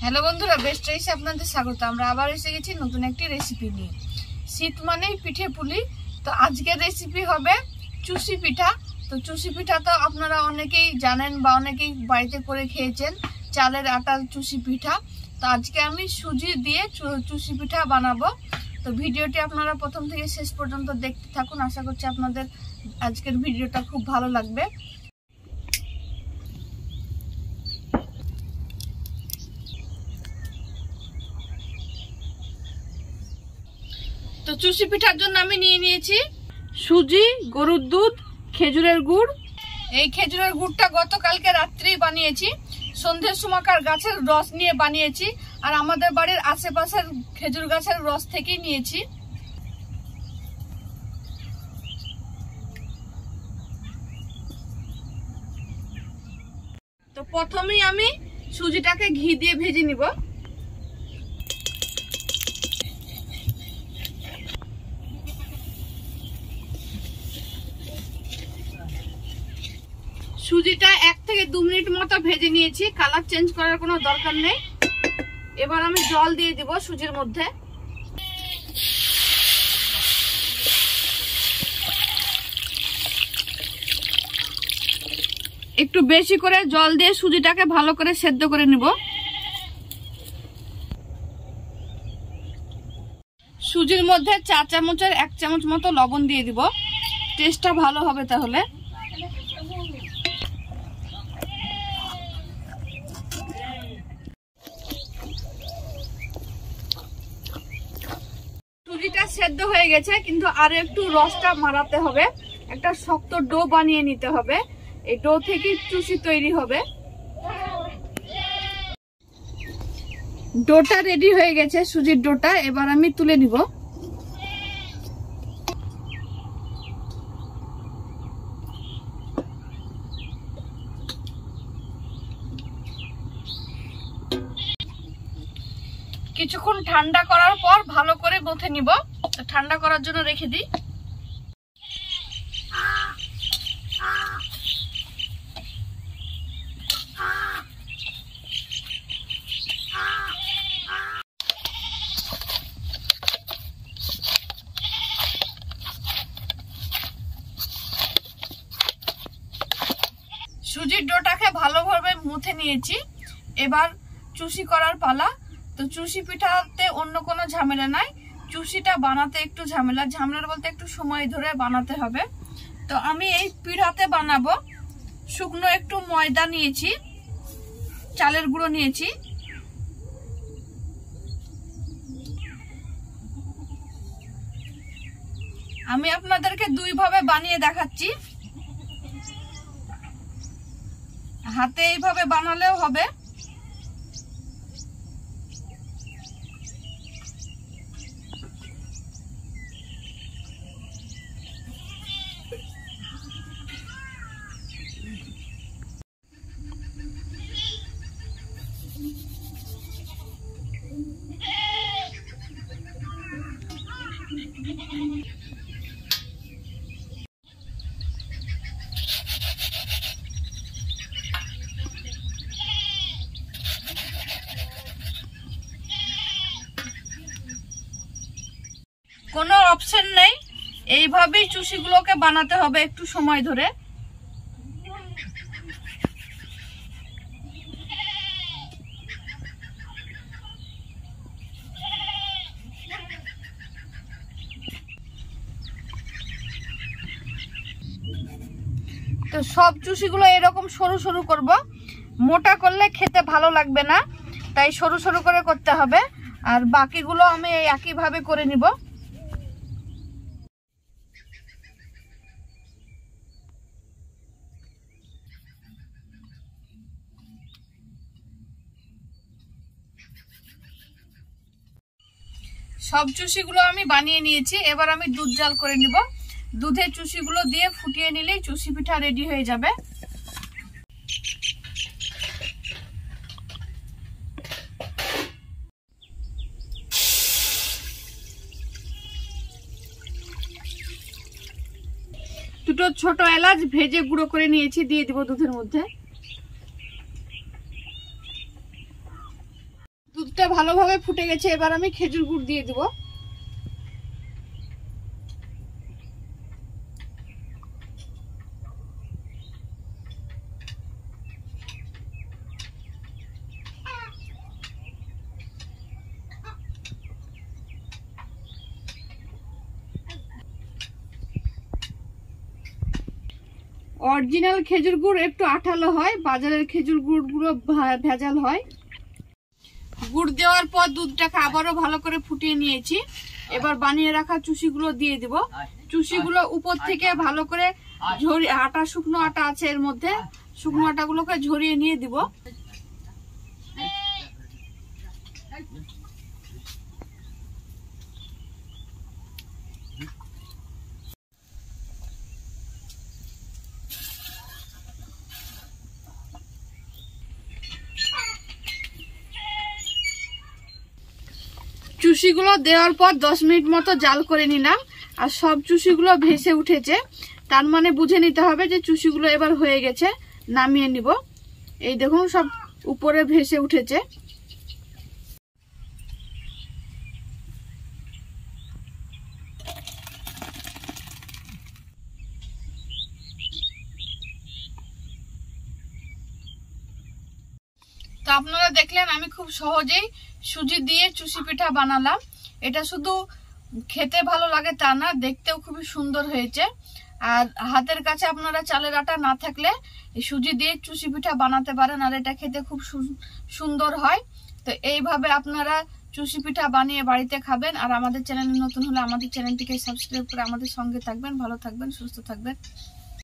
Hello বন্ধুরা, best রাইসে আপনাদের স্বাগত। আমরা আবার এসে গেছি নতুন একটি রেসিপি নিয়ে। শীত মানেই পিঠে পুলি। তো আজকের রেসিপি হবে চুষি পিঠা। তো চুষি পিঠা তো আপনারা অনেকেই জানেন বা অনেকেই বাড়িতে করে খেয়েছেন, চালের আটার চুষি পিঠা। তো আজকে আমি সুজি দিয়ে চুষি পিঠা বানাবো। তো ভিডিওটি আপনারা প্রথম থেকে শেষ পর্যন্ত দেখতে থাকুন। আশা করছি আপনাদের আজকের ভিডিওটা খুব ভালো লাগবে। তো চুষি পিঠার জন্য আমি নিয়ে নিয়েছি সুজি, গরুর দুধ, খেজুরের গুড়। এই খেজুরের গুড়টা গতকালকে রাত্রেই বানিয়েছি। সন্ধ্যের সময়কার গাছের রস নিয়ে বানিয়েছি, আর আমাদের বাড়ির আশেপাশের খেজুর গাছের রস থেকেই নিয়েছি। তো প্রথমেই আমি সুজিটাকে ঘি দিয়ে ভেজে নিব। সুজিটা 1 থেকে 2 মিনিট মতো ভেজে নিয়েছি, কালার চেঞ্জ করার কোনো দরকার নেই। এবার আমি জল দিয়ে দিব সুজির মধ্যে। একটু বেশি করে জল দিয়ে সুজিটাকে ভালো করে সেদ্ধ করে নিব। সুজির মধ্যে 4 চামচের 1 চামচ মতো লবণ দিয়ে দিব, টেস্টটা ভালো হবে তাহলে। সুজিটা সেদ্ধ হয়ে গেছে, কিন্তু আরো একটু রসটা মারাতে হবে। একটা শক্ত ডো বানিয়ে নিতে হবে। এই ডো থেকে চুষি তৈরি হবে। ডোটা রেডি হয়ে গেছে, সুজির ডোটা। এবার আমি তুলে নিব। কিছুক্ষণ ঠান্ডা করার পর ভালো করে মথে নিব। ঠান্ডা করার জন্য রেখে দিই। সুজির ডোটাকে ভালোভাবে মুথে নিয়েছি। এবার চুষি করার পালা। তো চুষি পিঠাতে অন্য কোনো ঝামেলা নাই, চুষিটা বানাতে একটু ঝামেলা বলতে একটু সময় ধরে বানাতে হবে। তো আমি এই পিঠাতে বানাবো। শুকনো একটু ময়দা নিয়েছি, চালের গুঁড়ো নিয়েছি। আমি আপনাদেরকে 2 ভাবে বানিয়ে দেখাচ্ছি। হাতে এইভাবে বানালেও হবে। কোনো অপশন নেই, এইভাবেই চুষিগুলোকে বানাতে হবে একটু সময় ধরে। তো সব চুষিগুলো এরকম সরু সরু করব। মোটা করলে খেতে ভালো লাগবে না, তাই সরু সরু করে করতে হবে। আর বাকিগুলো আমি একইভাবে করে নিব। সব চুষিগুলো আমি বানিয়ে নিয়েছি। এবার আমি দুধ জাল করে নিব। দুধে চুষিগুলো দিয়ে ফুটিয়ে নিলেই চুষি পিঠা রেডি হয়ে যাবে। দুটো ছোট এলাচ ভেজে গুঁড়ো করে নিয়েছি, দিয়ে দিব দুধের মধ্যে। দুধটা ভালোভাবে ফুটে গেছে, এবার আমি খেজুর গুড় দিয়ে দিব। অরিজিনাল খেজুর গুড় একটু আঠালো হয়, বাজারের খেজুর গুড়গুলো ভেজাল হয়। গুড় দেওয়ার পর দুধটাকে আবারও ভালো করে ফুটিয়ে নিয়েছি। এবার বানিয়ে রাখা চুষিগুলো দিয়ে দিব। চুষিগুলো উপর থেকে ভালো করে ঝরিয়ে, আটা শুকনো আটা আছে এর মধ্যে, শুকনো আটাগুলোকে ঝরিয়ে নিয়ে দিব। চুষিগুলো দেওয়ার পর 10 মিনিট মতো জাল করে নিলাম, আর সব চুষিগুলো ভেসে উঠেছে, তার মানে বুঝে নিতে হবে যে চুষিগুলো এবার হয়ে গেছে। নামিয়ে নিব। এই দেখুন সব উপরে ভেসে উঠেছে। তো আপনারা দেখলেন আমি খুব সহজেই সুজি দিয়ে চুষি পিঠা বানালাম। এটা শুধু খেতে ভালো লাগে তা না, দেখতেও খুবই সুন্দর হয়েছে। আর হাতের কাছে আপনারা চালের আটা না থাকলে এই সুজি দিয়ে চুষি পিঠা বানাতে পারেন, আর এটা খেতে খুব সুন্দর হয়। তো এইভাবে আপনারা চুষি পিঠা বানিয়ে বাড়িতে খাবেন। আর আমাদের চ্যানেলে নতুন হলে আমাদের চ্যানেলটিকে সাবস্ক্রাইব করে আমাদের সঙ্গে থাকবেন। ভালো থাকবেন, সুস্থ থাকবেন।